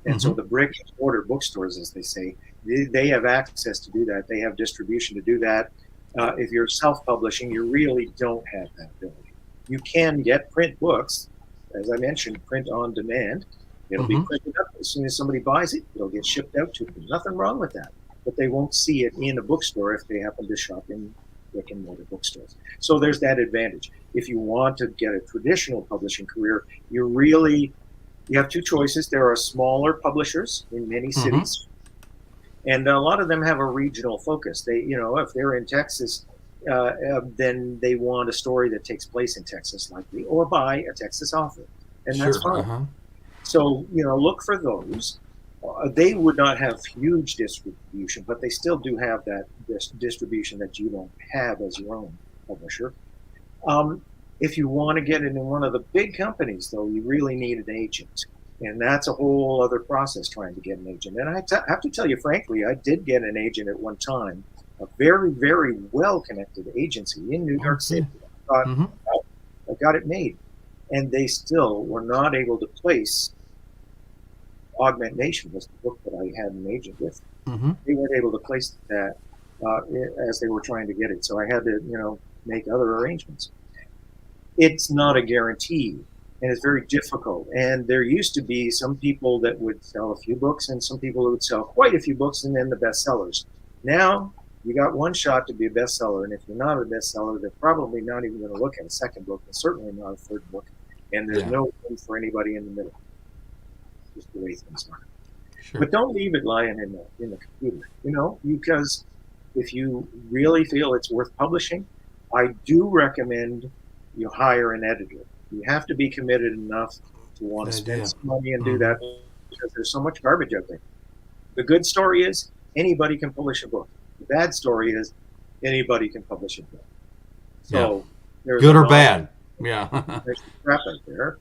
And so the brick and mortar bookstores, as they say, they have access to do that. They have distribution to do that. If you're self-publishing, you really don't have that ability. You can get print books, as I mentioned, print on demand. It'll be printed up as soon as somebody buys it. It'll get shipped out to them. Nothing wrong with that. But they won't see it in a bookstore if they happen to shop in brick and mortar bookstores. So there's that advantage. If you want to get a traditional publishing career, you have 2 choices. There are smaller publishers in many cities, and a lot of them have a regional focus. They, if they're in Texas, then they want a story that takes place in Texas, likely, or by a Texas author, and that's fine. So, look for those. They would not have huge distribution, but they still do have that distribution that you don't have as your own publisher. If you want to get it in one of the big companies, though, you really need an agent. And that's a whole other process, trying to get an agent. And I have to tell you, frankly, I did get an agent at one time, a very, very well-connected agency in New York City. I thought, I got it made. and they still were not able to place Augment Nation, was the book that I had an agent with. Mm-hmm. They weren't able to place that as they were trying to get it. So I had to, make other arrangements. It's not a guarantee, and it's very difficult. And there used to be some people that would sell a few books and some people who would sell quite a few books and then the bestsellers. Now, you got one shot to be a bestseller, and if you're not a bestseller, they're probably not even going to look at a second book, and certainly not a third book. And there's no room for anybody in the middle. Just the way things are. Sure. But don't leave it lying in the computer, because if you really feel it's worth publishing, I do recommend you hire an editor. You have to be committed enough to want to spend some money and do that, because there's so much garbage out there. The good story is anybody can publish a book. The bad story is anybody can publish a book. So there's good or bad. Yeah. There's crap out there.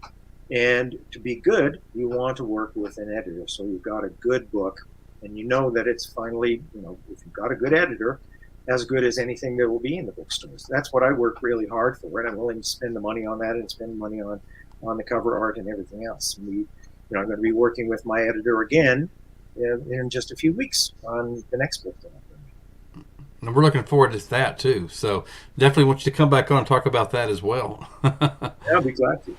And to be good, you want to work with an editor. So you've got a good book, and you know that it's finally, if you've got a good editor, as good as anything that will be in the bookstores. That's what I work really hard for, and I'm willing to spend the money on that and spend money on the cover art and everything else. I'm going to be working with my editor again in just a few weeks on the next book that I'm doing. And we're looking forward to that too. So definitely want you to come back on and talk about that as well. Yeah, I'll be glad to.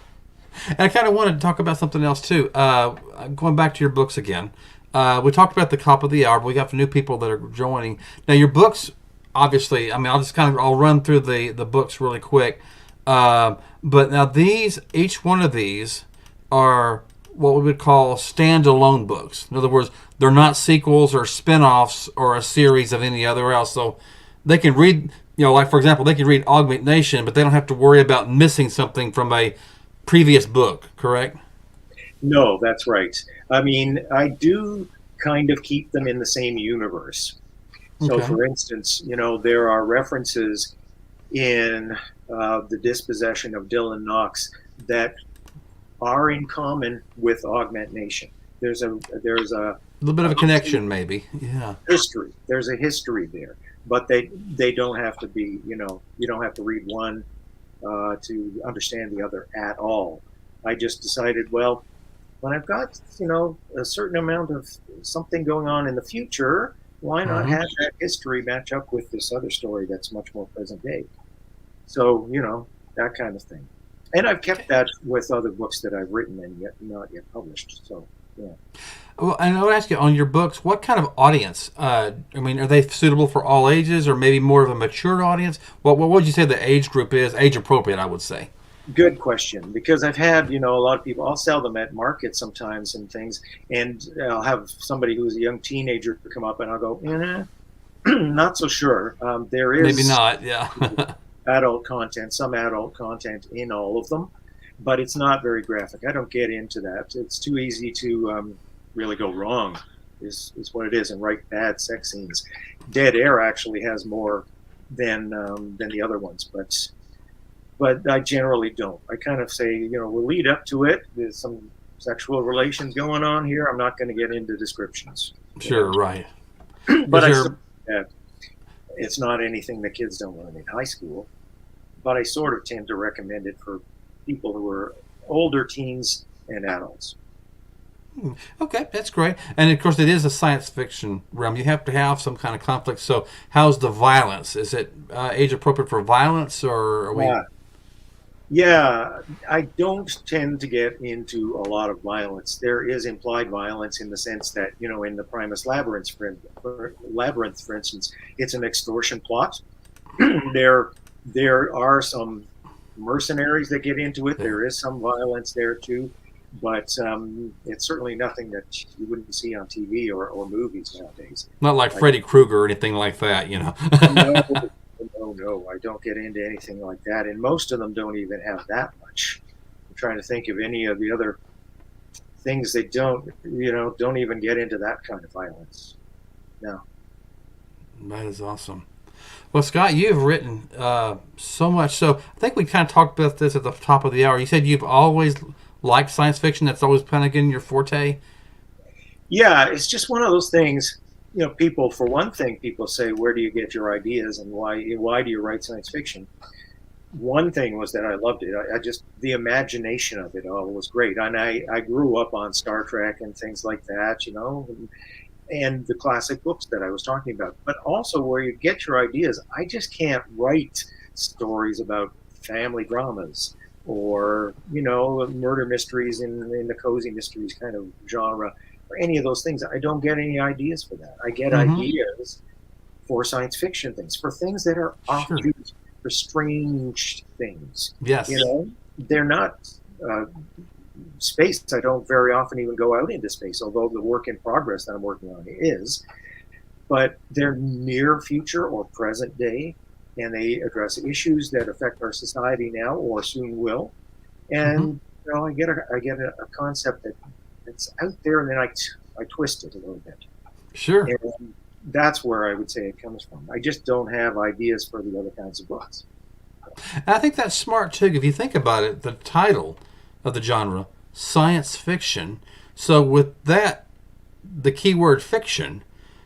And I kind of wanted to talk about something else too. Going back to your books again. We talked about the top of the hour, but we got new people that are joining. Now your books, obviously, I'll run through the books really quick. But now each one of these are what we would call standalone books. In other words, they're not sequels or spin-offs or a series of any other else. So they can read, like for example, they can read Augment Nation, but they don't have to worry about missing something from a previous book, correct? No, that's right. I mean, I do kind of keep them in the same universe. So, for instance, there are references in the Dispossession of Dylan Knox that are in common with Augment Nation. There's a little bit of a connection, maybe. Yeah. History. There's a history there, but they don't have to be. You don't have to read one to understand the other at all. I just decided, well, when I've got a certain amount of something going on in the future, why not have that history match up with this other story that's much more present day? So, that kind of thing. And I've kept that with other books that I've written and not yet published. So, yeah. Well, and I would ask you, on your books, what kind of audience? Are they suitable for all ages, or maybe more of a mature audience? What would you say the age group is? Age appropriate, I would say. Good question, because I've had, a lot of people, I'll sell them at market sometimes and things, and I'll have somebody who's a young teenager come up and I'll go, not so sure. There is maybe not, yeah. adult content, some adult content in all of them, but it's not very graphic. I don't get into that. It's too easy to really go wrong, is what it is, and write bad sex scenes. Dead Air actually has more than the other ones, but I generally don't. I kind of say, we'll lead up to it. There's some sexual relations going on here. I'm not going to get into descriptions. Sure, right. But it's not anything that kids don't learn in high school. But I sort of tend to recommend it for people who are older teens and adults. Okay, that's great. And of course, it is a science fiction realm. You have to have some kind of conflict. So how's the violence? Is it age appropriate for violence, or are we... Yeah, I don't tend to get into a lot of violence. There is implied violence in the sense that, in the Primus Labyrinth, for instance, it's an extortion plot. There are some mercenaries that get into it. There is some violence there too, but it's certainly nothing that you wouldn't see on TV or movies nowadays. Not like Freddy Krueger or anything like that, No, I don't get into anything like that, and most of them don't even have that much. I'm trying to think of any of the other things they don't even get into that kind of violence. No. That is awesome. Well, Scott, you've written so much. So I think we kind of talked about this at the top of the hour. You said you've always liked science fiction. That's always kind of been your forte. Yeah, it's just one of those things. People, for one thing, people say, where do you get your ideas and why do you write science fiction? one thing was that I loved it. I just, the imagination of it all was great. And I grew up on Star Trek and things like that, and the classic books that I was talking about. But also where you get your ideas, I just can't write stories about family dramas or, murder mysteries in the cozy mysteries kind of genre or any of those things. I don't get any ideas for that. I get ideas for science fiction things, for things that are offbeat, for strange things. Yes. They're not space. I don't very often even go out into space, although the work in progress that I'm working on is. But they're near future or present day, and they address issues that affect our society now or soon will. And I get a concept that's out there, and then I twist it a little bit. Sure. And that's where I would say it comes from. I just don't have ideas for the other kinds of books. I think that's smart too. If you think about it, the title of the genre, science fiction. So with that, the keyword fiction,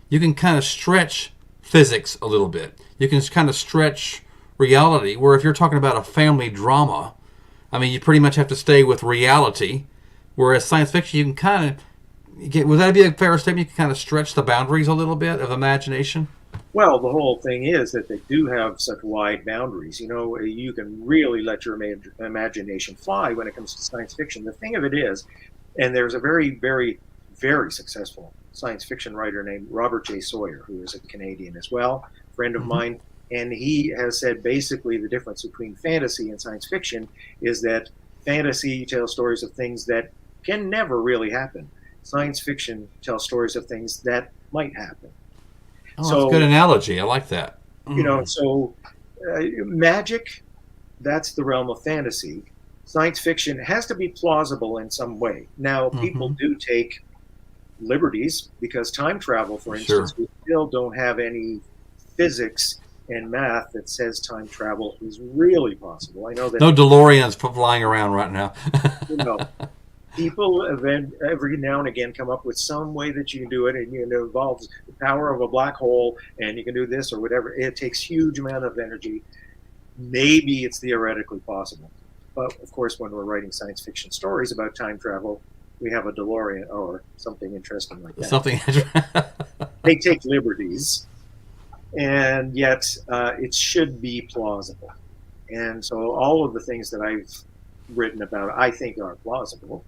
you can kind of stretch physics a little bit. You can kind of stretch reality, where if you're talking about a family drama, I mean, you pretty much have to stay with reality. Whereas science fiction, you can kind of would that be a fair statement? You can kind of stretch the boundaries a little bit of imagination? Well, the whole thing is that they do have such wide boundaries. You can really let your imagination fly when it comes to science fiction. The thing of it is, and there's a very, very, very successful science fiction writer named Robert J. Sawyer, who is a Canadian as well, friend of mine, and he has said basically the difference between fantasy and science fiction is that fantasy tells stories of things that can never really happen. Science fiction tells stories of things that might happen. Oh, that's a good analogy. I like that. So magic, that's the realm of fantasy. Science fiction has to be plausible in some way. Now, people do take liberties because time travel, for instance, we still don't have any physics and math that says time travel is really possible. I know that no DeLoreans flying around right now. People every now and again come up with some way that you can do it, and it involves the power of a black hole, and you can do this or whatever. It takes huge amount of energy. Maybe it's theoretically possible, but of course, when we're writing science fiction stories about time travel, we have a DeLorean or something interesting like that. They take liberties, and yet it should be plausible. And so all of the things that I've written about, I think, are plausible.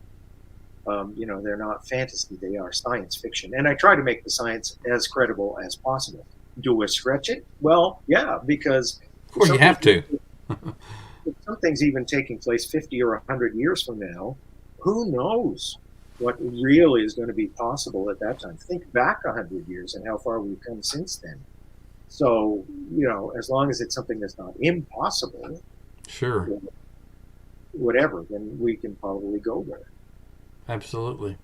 They're not fantasy, they are science fiction. And I try to make the science as credible as possible. Do we stretch it? Well, yeah, because... Of course you have to. If something's even taking place 50 or 100 years from now, who knows what really is going to be possible at that time. Think back 100 years and how far we've come since then. So, as long as it's something that's not impossible, sure, whatever, then we can probably go there. Absolutely.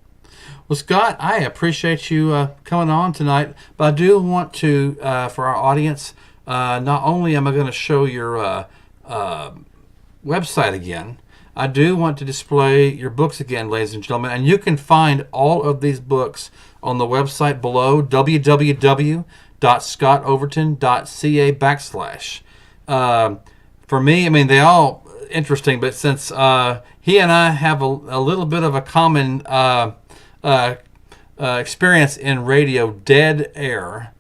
Well, Scott, I appreciate you coming on tonight, but I do want to, for our audience, not only am I going to show your website again, I do want to display your books again, ladies and gentlemen, and you can find all of these books on the website below, www.scottoverton.ca/. For me, I mean, they all interesting, but since he and I have a little bit of a common experience in radio, dead air,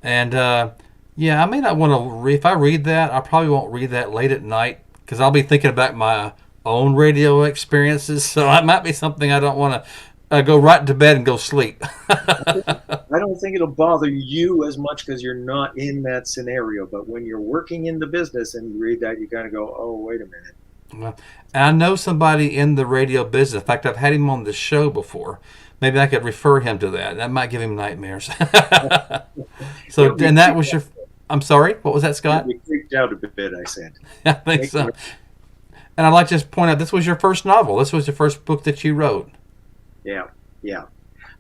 and I may not want to if I read that, I probably won't read that late at night because I'll be thinking about my own radio experiences, so it might be something I don't want to go right to bed and go sleep. I don't think it'll bother you as much because you're not in that scenario. But when you're working in the business and you read that, you kind of go, oh, wait a minute. Well, I know somebody in the radio business. In fact, I've had him on the show before. Maybe I could refer him to that. That might give him nightmares. So, and that was your... I'm sorry? What was that, Scott? We freaked out a bit, I said. I think so. And I'd like to just point out, this was your first novel. This was the first book that you wrote. Yeah.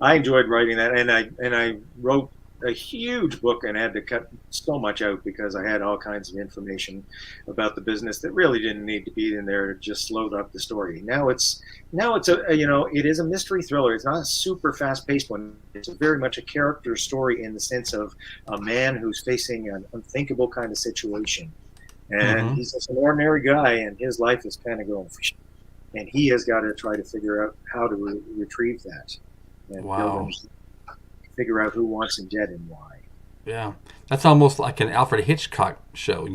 I enjoyed writing that, and I wrote a huge book and had to cut so much out because I had all kinds of information about the business that really didn't need to be in there to just slowed up the story. Now it's it is a mystery thriller. It's not a super fast-paced one. It's very much a character story in the sense of a man who's facing an unthinkable kind of situation. And he's just an ordinary guy, and his life is kind of going, and he has got to try to figure out how to retrieve that and figure out who wants him dead and why. Yeah, that's almost like an Alfred Hitchcock show,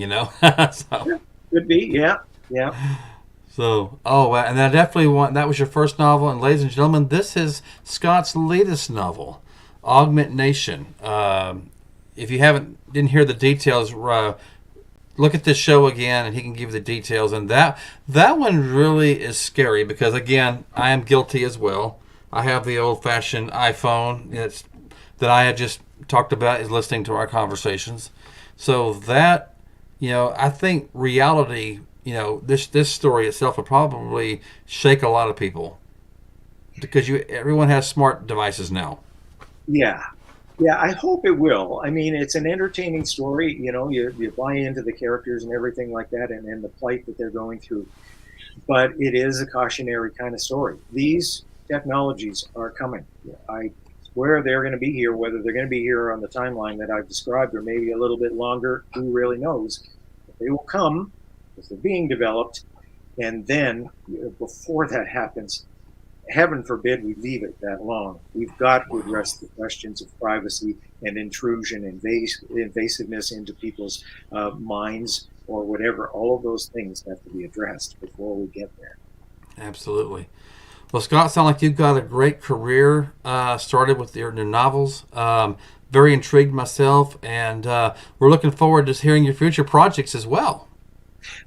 So. Could be, yeah. So, and I definitely that was your first novel, and ladies and gentlemen, this is Scott's latest novel, Augment Nation. If you didn't hear the details, look at this show again, and he can give you the details. And that one really is scary because, again, I am guilty as well. I have the old-fashioned iPhone that I had just talked about is listening to our conversations. So that, I think reality, this story itself will probably shake a lot of people because everyone has smart devices now. Yeah, I hope it will. I mean, it's an entertaining story. You buy into the characters and everything like that, and the plight that they're going through. But it is a cautionary kind of story. These technologies are coming. I swear they're going to be here. Whether they're going to be here on the timeline that I've described, or maybe a little bit longer, who really knows? But they will come because they're being developed, and then before that happens, heaven forbid we leave it that long. We've got to address the questions of privacy and intrusion and invasiveness into people's minds or whatever. All of those things have to be addressed before we get there. Absolutely. Well, Scott, sounds like you've got a great career started with your new novels. Very intrigued myself, and we're looking forward to hearing your future projects as well.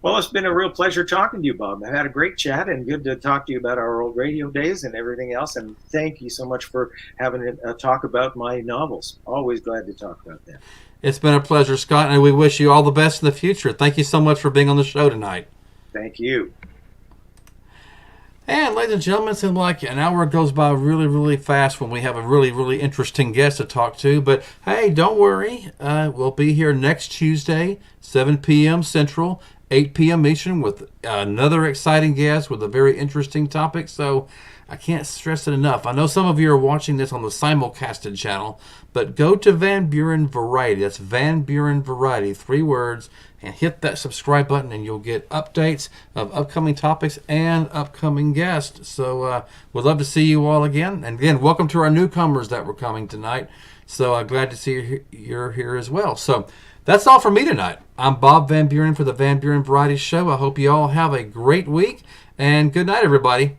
Well, it's been a real pleasure talking to you, Bob. I had a great chat, and good to talk to you about our old radio days and everything else. And thank you so much for having a talk about my novels. Always glad to talk about them. It's been a pleasure, Scott, and we wish you all the best in the future. Thank you so much for being on the show tonight. Thank you. And ladies and gentlemen, it seems like an hour goes by really, really fast when we have a really, really interesting guest to talk to. But hey, don't worry. We'll be here next Tuesday, 7 p.m. Central, 8 p.m. Eastern, with another exciting guest with a very interesting topic. So I can't stress it enough. I know some of you are watching this on the simulcasted channel, but go to Van Buren Variety. That's Van Buren Variety, 3 words, and hit that subscribe button, and you'll get updates of upcoming topics and upcoming guests. So we'd love to see you all again. And again, welcome to our newcomers that were coming tonight. So glad to see you're here as well. So that's all for me tonight. I'm Bob Van Buren for the Van Buren Variety Show. I hope you all have a great week, and good night, everybody.